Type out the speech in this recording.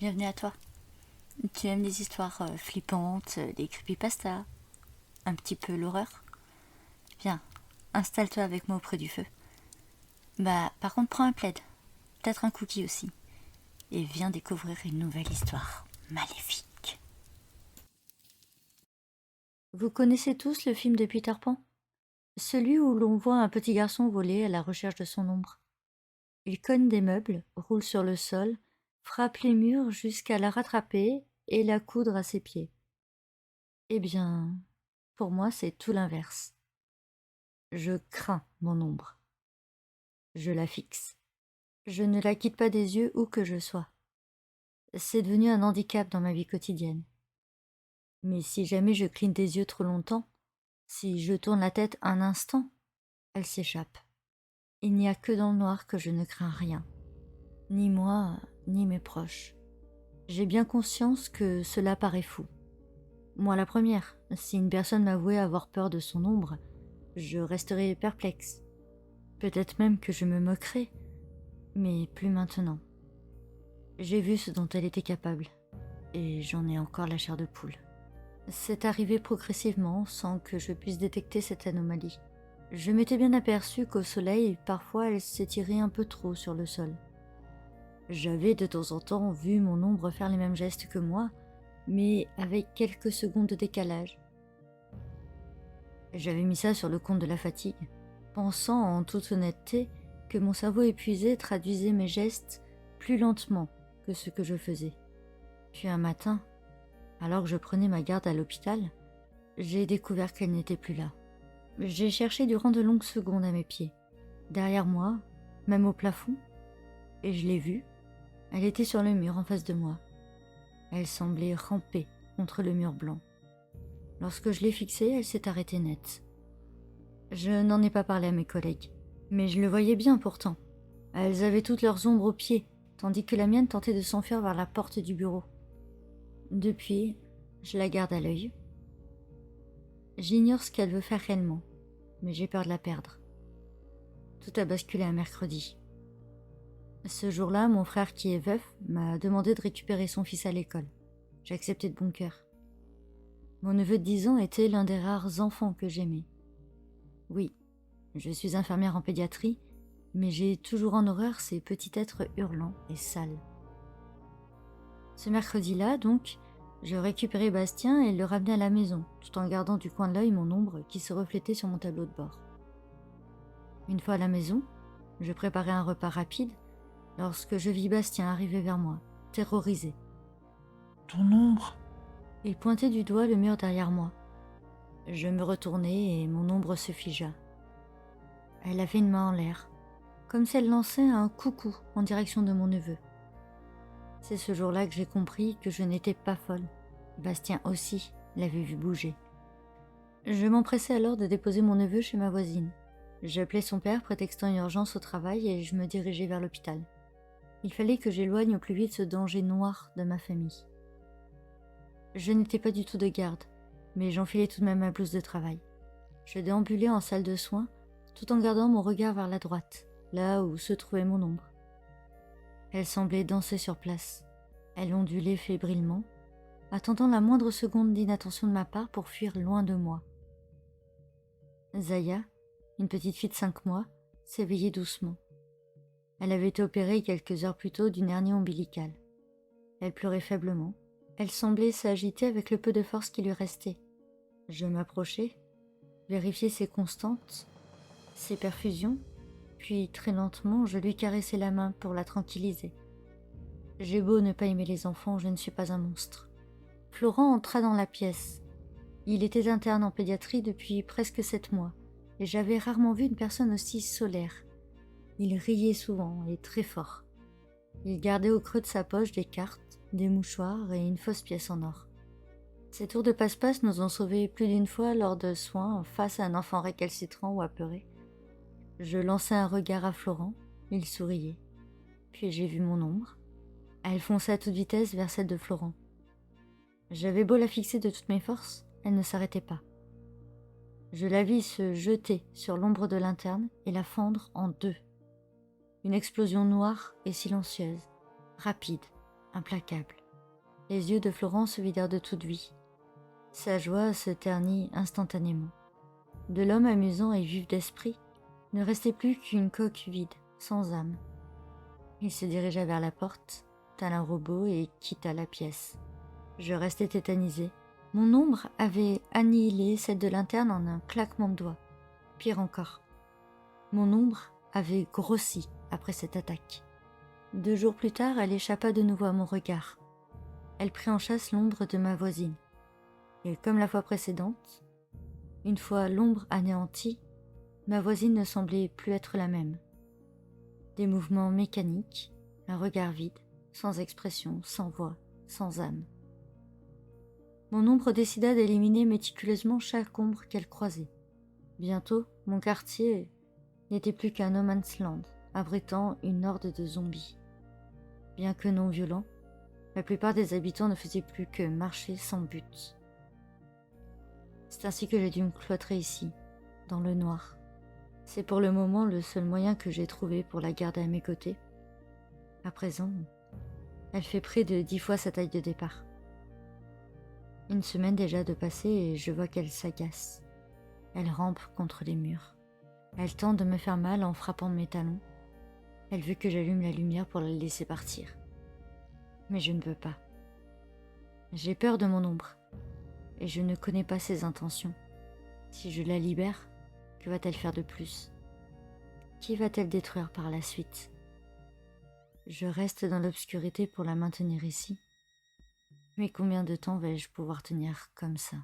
bienvenue à toi. Tu aimes les histoires flippantes, les creepypastas, un petit peu l'horreur? Viens, installe-toi avec moi auprès du feu. Par contre, prends un plaid, peut-être un cookie aussi, et viens découvrir une nouvelle histoire maléfique. Vous connaissez tous le film de Peter Pan? Celui où l'on voit un petit garçon voler à la recherche de son ombre. Il cogne des meubles, roule sur le sol, frappe les murs jusqu'à la rattraper et la coudre à ses pieds. Eh bien, pour moi, c'est tout l'inverse. Je crains mon ombre. Je la fixe. Je ne la quitte pas des yeux où que je sois. C'est devenu un handicap dans ma vie quotidienne. Mais si jamais je cligne des yeux trop longtemps, si je tourne la tête un instant, elle s'échappe. Il n'y a que dans le noir que je ne crains rien. Ni moi, ni mes proches. J'ai bien conscience que cela paraît fou. Moi la première, si une personne m'avouait avoir peur de son ombre, je resterais perplexe. Peut-être même que je me moquerais, mais plus maintenant. J'ai vu ce dont elle était capable, et j'en ai encore la chair de poule. C'est arrivé progressivement sans que je puisse détecter cette anomalie. Je m'étais bien aperçu qu'au soleil, parfois elle s'étirait un peu trop sur le sol. J'avais de temps en temps vu mon ombre faire les mêmes gestes que moi, mais avec quelques secondes de décalage. J'avais mis ça sur le compte de la fatigue, pensant en toute honnêteté que mon cerveau épuisé traduisait mes gestes plus lentement que ce que je faisais. Puis un matin, alors que je prenais ma garde à l'hôpital, j'ai découvert qu'elle n'était plus là. J'ai cherché durant de longues secondes à mes pieds, derrière moi, même au plafond, et je l'ai vue. Elle était sur le mur en face de moi. Elle semblait ramper contre le mur blanc. Lorsque je l'ai fixée, elle s'est arrêtée net. Je n'en ai pas parlé à mes collègues, mais je le voyais bien pourtant. Elles avaient toutes leurs ombres aux pieds, tandis que la mienne tentait de s'enfuir vers la porte du bureau. Depuis, je la garde à l'œil. J'ignore ce qu'elle veut faire réellement, mais j'ai peur de la perdre. Tout a basculé un mercredi. Ce jour-là, mon frère qui est veuf m'a demandé de récupérer son fils à l'école. J'ai accepté de bon cœur. Mon neveu de 10 ans était l'un des rares enfants que j'aimais. Oui, je suis infirmière en pédiatrie, mais j'ai toujours en horreur ces petits êtres hurlants et sales. Ce mercredi-là, donc, je récupérais Bastien et le ramenais à la maison, tout en gardant du coin de l'œil mon ombre qui se reflétait sur mon tableau de bord. Une fois à la maison, je préparais un repas rapide lorsque je vis Bastien arriver vers moi, terrorisé. « Ton ombre ?» Il pointait du doigt le mur derrière moi. Je me retournai et mon ombre se figea. Elle avait une main en l'air, comme si elle lançait un coucou en direction de mon neveu. C'est ce jour-là que j'ai compris que je n'étais pas folle. Bastien aussi l'avait vu bouger. Je m'empressai alors de déposer mon neveu chez ma voisine. J'appelai son père prétextant une urgence au travail et je me dirigeai vers l'hôpital. Il fallait que j'éloigne au plus vite ce danger noir de ma famille. Je n'étais pas du tout de garde, mais j'enfilai tout de même ma blouse de travail. Je déambulai en salle de soins, tout en gardant mon regard vers la droite, là où se trouvait mon ombre. Elle semblait danser sur place. Elle ondulait fébrilement, attendant la moindre seconde d'inattention de ma part pour fuir loin de moi. Zaya, une petite fille de 5 mois, s'éveillait doucement. Elle avait été opérée quelques heures plus tôt d'une hernie ombilicale. Elle pleurait faiblement. Elle semblait s'agiter avec le peu de force qui lui restait. Je m'approchai, vérifiai ses constantes, ses perfusions, puis très lentement je lui caressai la main pour la tranquilliser. J'ai beau ne pas aimer les enfants, je ne suis pas un monstre. Florent entra dans la pièce. Il était interne en pédiatrie depuis presque 7 mois, et j'avais rarement vu une personne aussi solaire. Il riait souvent et très fort. Il gardait au creux de sa poche des cartes, des mouchoirs et une fausse pièce en or. Ces tours de passe-passe nous ont sauvés plus d'une fois lors de soins face à un enfant récalcitrant ou apeuré. Je lançai un regard à Florent, il souriait. Puis j'ai vu mon ombre. Elle fonçait à toute vitesse vers celle de Florent. J'avais beau la fixer de toutes mes forces, elle ne s'arrêtait pas. Je la vis se jeter sur l'ombre de l'interne et la fendre en deux. Une explosion noire et silencieuse, rapide, implacable. Les yeux de Florence se vidèrent de toute vie. Sa joie se ternit instantanément. De l'homme amusant et vif d'esprit ne restait plus qu'une coque vide, sans âme. Il se dirigea vers la porte, tel un robot, et quitta la pièce. Je restais tétanisée. Mon ombre avait annihilé celle de l'interne en un claquement de doigts. Pire encore, mon ombre avait grossi après cette attaque. 2 jours plus tard, elle échappa de nouveau à mon regard. Elle prit en chasse l'ombre de ma voisine. Et comme la fois précédente, une fois l'ombre anéantie, ma voisine ne semblait plus être la même. Des mouvements mécaniques, un regard vide, sans expression, sans voix, sans âme. Mon ombre décida d'éliminer méticuleusement chaque ombre qu'elle croisait. Bientôt, mon quartier n'était plus qu'un no man's land, abritant une horde de zombies. Bien que non violents, la plupart des habitants ne faisaient plus que marcher sans but. C'est ainsi que j'ai dû me cloîtrer ici, dans le noir. C'est pour le moment le seul moyen que j'ai trouvé pour la garder à mes côtés. À présent, elle fait près de 10 fois sa taille de départ. Une semaine déjà de passé et je vois qu'elle s'agace. Elle rampe contre les murs. Elle tente de me faire mal en frappant de mes talons. Elle veut que j'allume la lumière pour la laisser partir. Mais je ne peux pas. J'ai peur de mon ombre. Et je ne connais pas ses intentions. Si je la libère, que va-t-elle faire de plus? Qui va-t-elle détruire par la suite? Je reste dans l'obscurité pour la maintenir ici. Mais combien de temps vais-je pouvoir tenir comme ça?